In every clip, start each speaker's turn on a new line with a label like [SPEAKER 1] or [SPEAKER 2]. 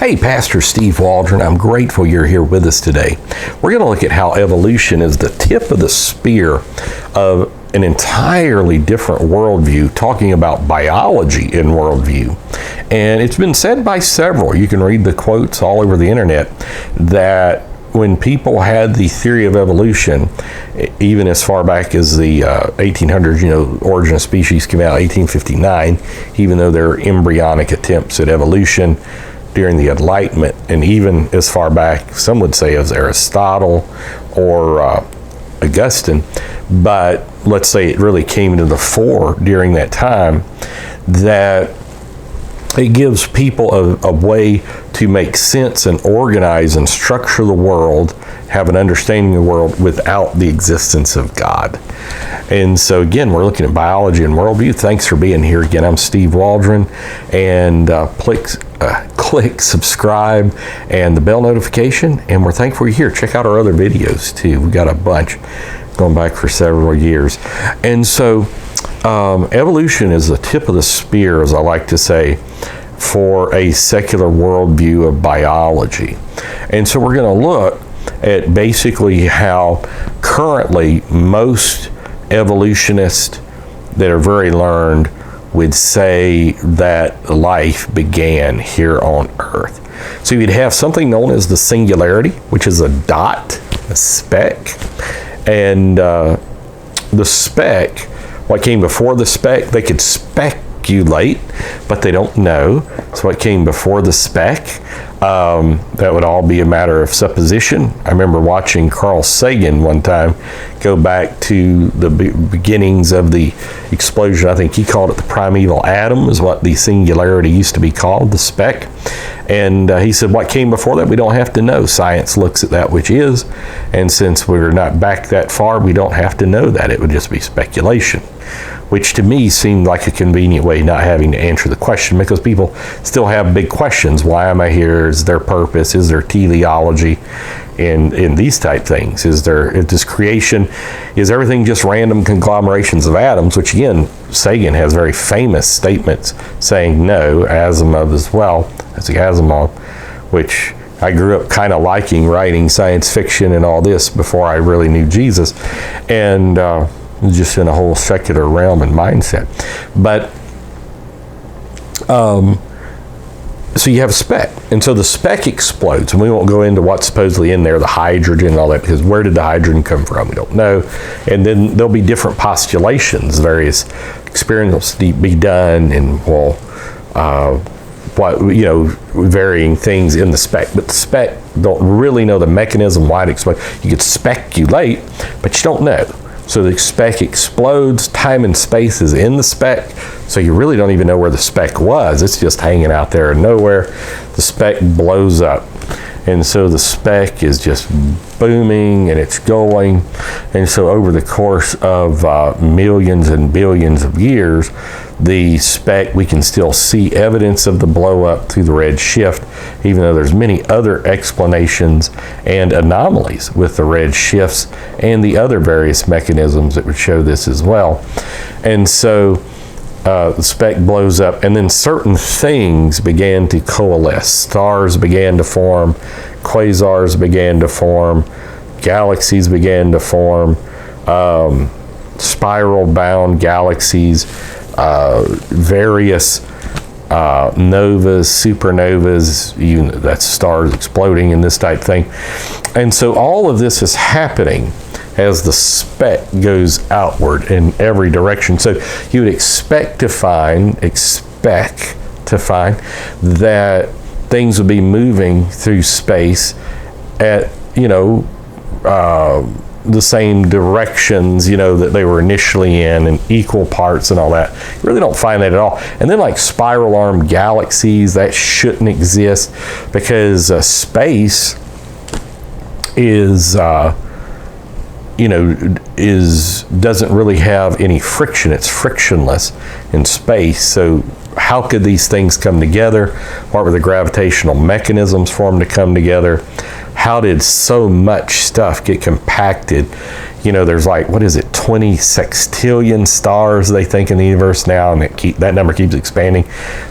[SPEAKER 1] Hey, Pastor Steve Waldron, I'm grateful you're here with us today. We're going to look at how evolution is the tip of the spear of an entirely different worldview, talking about biology in Worldview. And it's been said by several, you can read the quotes all over the internet, that when people had the theory of evolution, even as far back as the 1800s, Origin of Species came out in 1859, even though there were embryonic attempts at evolution during the Enlightenment, and even as far back, some would say, as Aristotle or Augustine, but let's say it really came to the fore during that time, that it gives people a way to make sense and organize and structure the world, have an understanding of the world without the existence of God. And so again, we're looking at biology and worldview. Thanks for being here again. I'm Steve Waldron, and click subscribe and the bell notification, and we're thankful you're here. Check out our other videos too. We've got a bunch going back for several years. And so evolution is the tip of the spear, as I like to say, for a secular worldview of biology. And so we're going to look at basically how currently most evolutionists that are very learned would say that life began here on Earth. So you'd have something known as the singularity, which is a dot, a speck, and the speck, what came before the speck, they could speculate, but they don't know. So what came before the speck, that would all be a matter of supposition. I remember watching Carl Sagan one time go back to the beginnings of the explosion. I think he called it the primeval atom, is what the singularity used to be called, the speck. And he said, what came before that, we don't have to know. Science looks at that which is, and since we're not back that far, we don't have to know that. It would just be speculation, which to me seemed like a convenient way not having to answer the question, because people still have big questions. Why am I here? Is there purpose? Is there teleology? In these type things, is this creation, is everything just random conglomerations of atoms? Which again, Sagan has very famous statements saying no. Asimov as well, which I grew up kind of liking writing science fiction and all this before I really knew Jesus, and just in a whole secular realm and mindset. But so you have a speck, and so the speck explodes, and we won't go into what's supposedly in there, the hydrogen and all that, because where did the hydrogen come from? We don't know. And then there'll be different postulations, various experiments to be done, and varying things in the speck. But the speck don't really know the mechanism why it explodes. You could speculate, but you don't know. So the speck explodes, time and space is in the speck, so you really don't even know where the speck was. It's just hanging out there in nowhere. The speck blows up. And so the speck is just booming, and it's going. And so over the course of millions and billions of years, the speck, we can still see evidence of the blow up through the red shift, even though there's many other explanations and anomalies with the red shifts and the other various mechanisms that would show this as well. And so the speck blows up, and then certain things began to coalesce. Stars began to form, quasars began to form, galaxies began to form, spiral-bound galaxies, various novas, supernovas, even that's stars exploding and this type thing. And so all of this is happening as the speck goes outward in every direction. So you would expect to find that things would be moving through space at, the same directions, that they were initially in equal parts and all that. You really don't find that at all. And then like spiral arm galaxies, that shouldn't exist, because space is doesn't really have any friction. It's frictionless in space. So how could these things come together? What were the gravitational mechanisms for them to come together? How did so much stuff get compacted there's like, what is it, 20 sextillion stars they think in the universe now, and that number keeps expanding.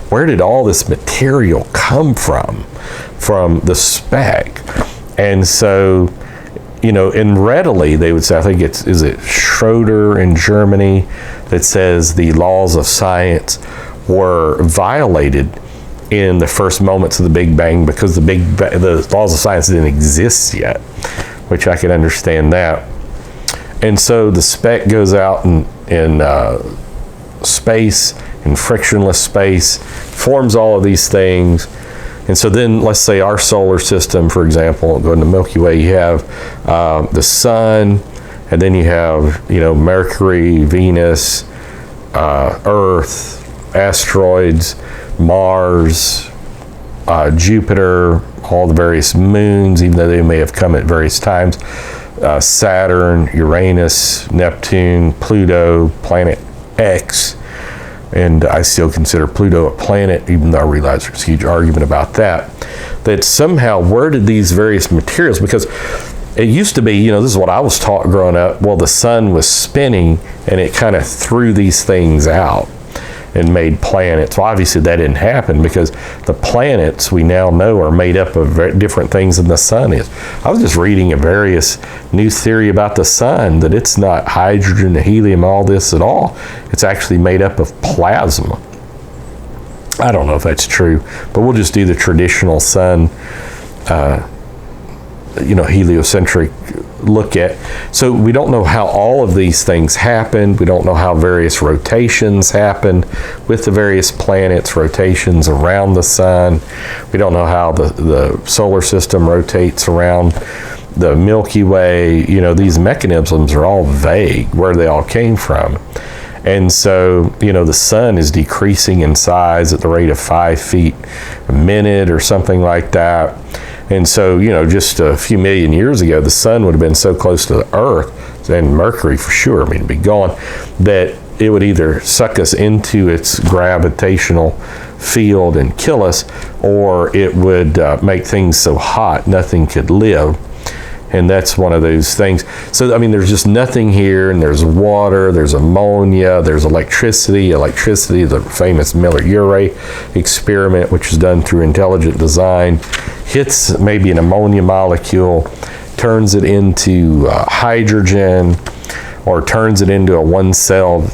[SPEAKER 1] Where did all this material come from? From the speck. And so, and readily they would say, I think is it Schroeder in Germany that says the laws of science were violated in the first moments of the Big Bang because the laws of science didn't exist yet, which I could understand that. And so the speck goes out in space, in frictionless space, forms all of these things. And so then let's say our solar system, for example, go in the Milky Way, you have the sun, and then you have, Mercury, Venus, Earth, asteroids, Mars, Jupiter, all the various moons, even though they may have come at various times, Saturn, Uranus, Neptune, Pluto, Planet X, and I still consider Pluto a planet, even though I realize there's a huge argument about that somehow, where did these various materials, because it used to be, this is what I was taught growing up, well, the sun was spinning and it kind of threw these things out and made planets. Well, obviously that didn't happen because the planets we now know are made up of different things than the sun is. I was just reading a various new theory about the sun, that it's not hydrogen, helium, all this at all. It's actually made up of plasma. I don't know if that's true, but we'll just do the traditional sun, heliocentric look at. So we don't know how all of these things happened. We don't know how various rotations happened with the various planets, rotations around the sun. We don't know how the solar system rotates around the Milky Way. These mechanisms are all vague, where they all came from. And so, the sun is decreasing in size at the rate of 5 feet a minute or something like that. And so, just a few million years ago, the sun would have been so close to the Earth, and Mercury for sure, it'd be gone, that it would either suck us into its gravitational field and kill us, or it would make things so hot nothing could live. And that's one of those things. So, there's just nothing here, and there's water, there's ammonia, there's electricity, the famous Miller-Urey experiment, which is done through intelligent design, hits maybe an ammonia molecule, turns it into hydrogen, or turns it into a one-celled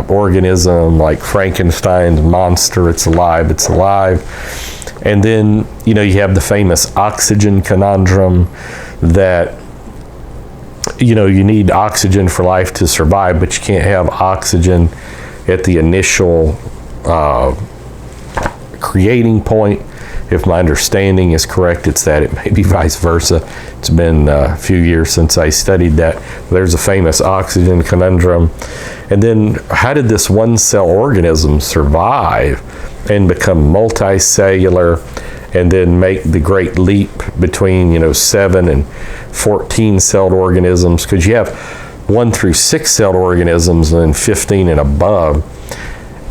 [SPEAKER 1] organism like Frankenstein's monster. It's alive. And then, you have the famous oxygen conundrum, that you need oxygen for life to survive, but you can't have oxygen at the initial creating point. If my understanding is correct, it's that. It may be vice versa. It's been a few years since I studied that. There's a famous oxygen conundrum. And then how did this one cell organism survive and become multicellular, and then make the great leap between 7 and 14 celled organisms? Because you have 1 through 6 celled organisms and then 15 and above.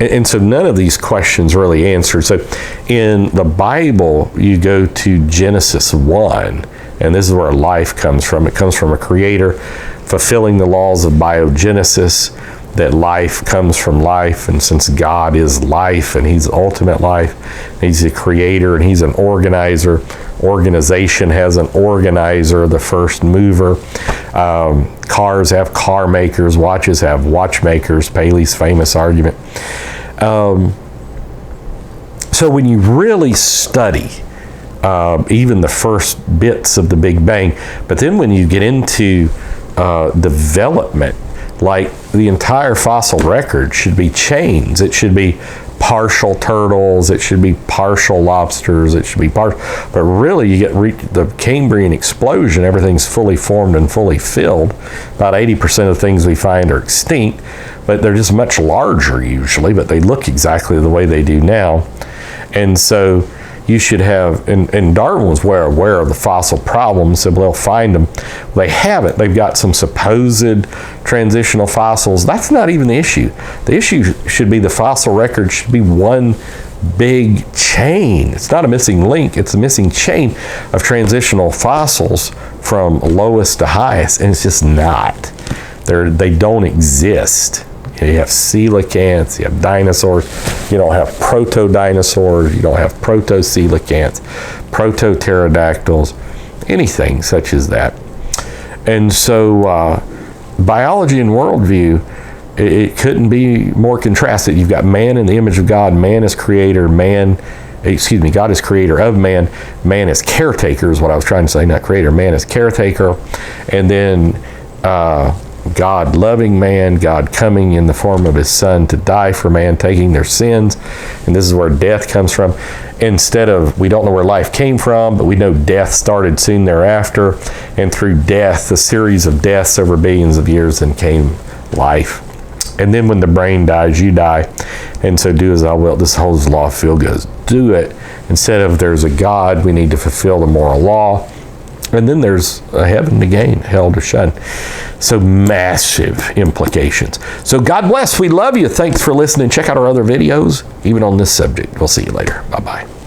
[SPEAKER 1] And so none of these questions really answered. So in the Bible, you go to Genesis 1, and this is where life comes from. It comes from a creator fulfilling the laws of biogenesis, that life comes from life, and since God is life and he's ultimate life, he's the creator and he's an organizer. Organization has an organizer, the first mover. Cars have car makers, watches have watchmakers, Paley's famous argument. So when you really study even the first bits of the Big Bang, but then when you get into development, like the entire fossil record should be chains. It should be partial turtles, it should be partial lobsters, it should be partial, but really you get the Cambrian explosion, everything's fully formed and fully filled. About 80% of things we find are extinct, but they're just much larger usually, but they look exactly the way they do now. And so you should have, and Darwin was aware of the fossil problems, so they'll find them. They haven't. They've got some supposed transitional fossils. That's not even the issue. The issue should be the fossil record should be one big chain. It's not a missing link, it's a missing chain of transitional fossils from lowest to highest, and it's just not. They don't exist. You have coelacanths, you have dinosaurs. You don't have proto-dinosaurs, you don't have proto-coelacanths, proto-pterodactyls, anything such as that. And so biology and worldview, it couldn't be more contrasted. You've got man in the image of God, man is creator, God is creator of man, man is caretaker is what I was trying to say, not creator, man is caretaker, and then God loving man, God coming in the form of his son to die for man, taking their sins, and this is where death comes from. Instead of, we don't know where life came from, but we know death started soon thereafter, and through death, the series of deaths over billions of years, then came life. And then when the brain dies, you die, and so do as I will. This whole law of feel goes, do it. Instead of there's a God, we need to fulfill the moral law. And then there's a heaven to gain, hell to shun. So massive implications. So God bless. We love you. Thanks for listening. Check out our other videos, even on this subject. We'll see you later. Bye-bye.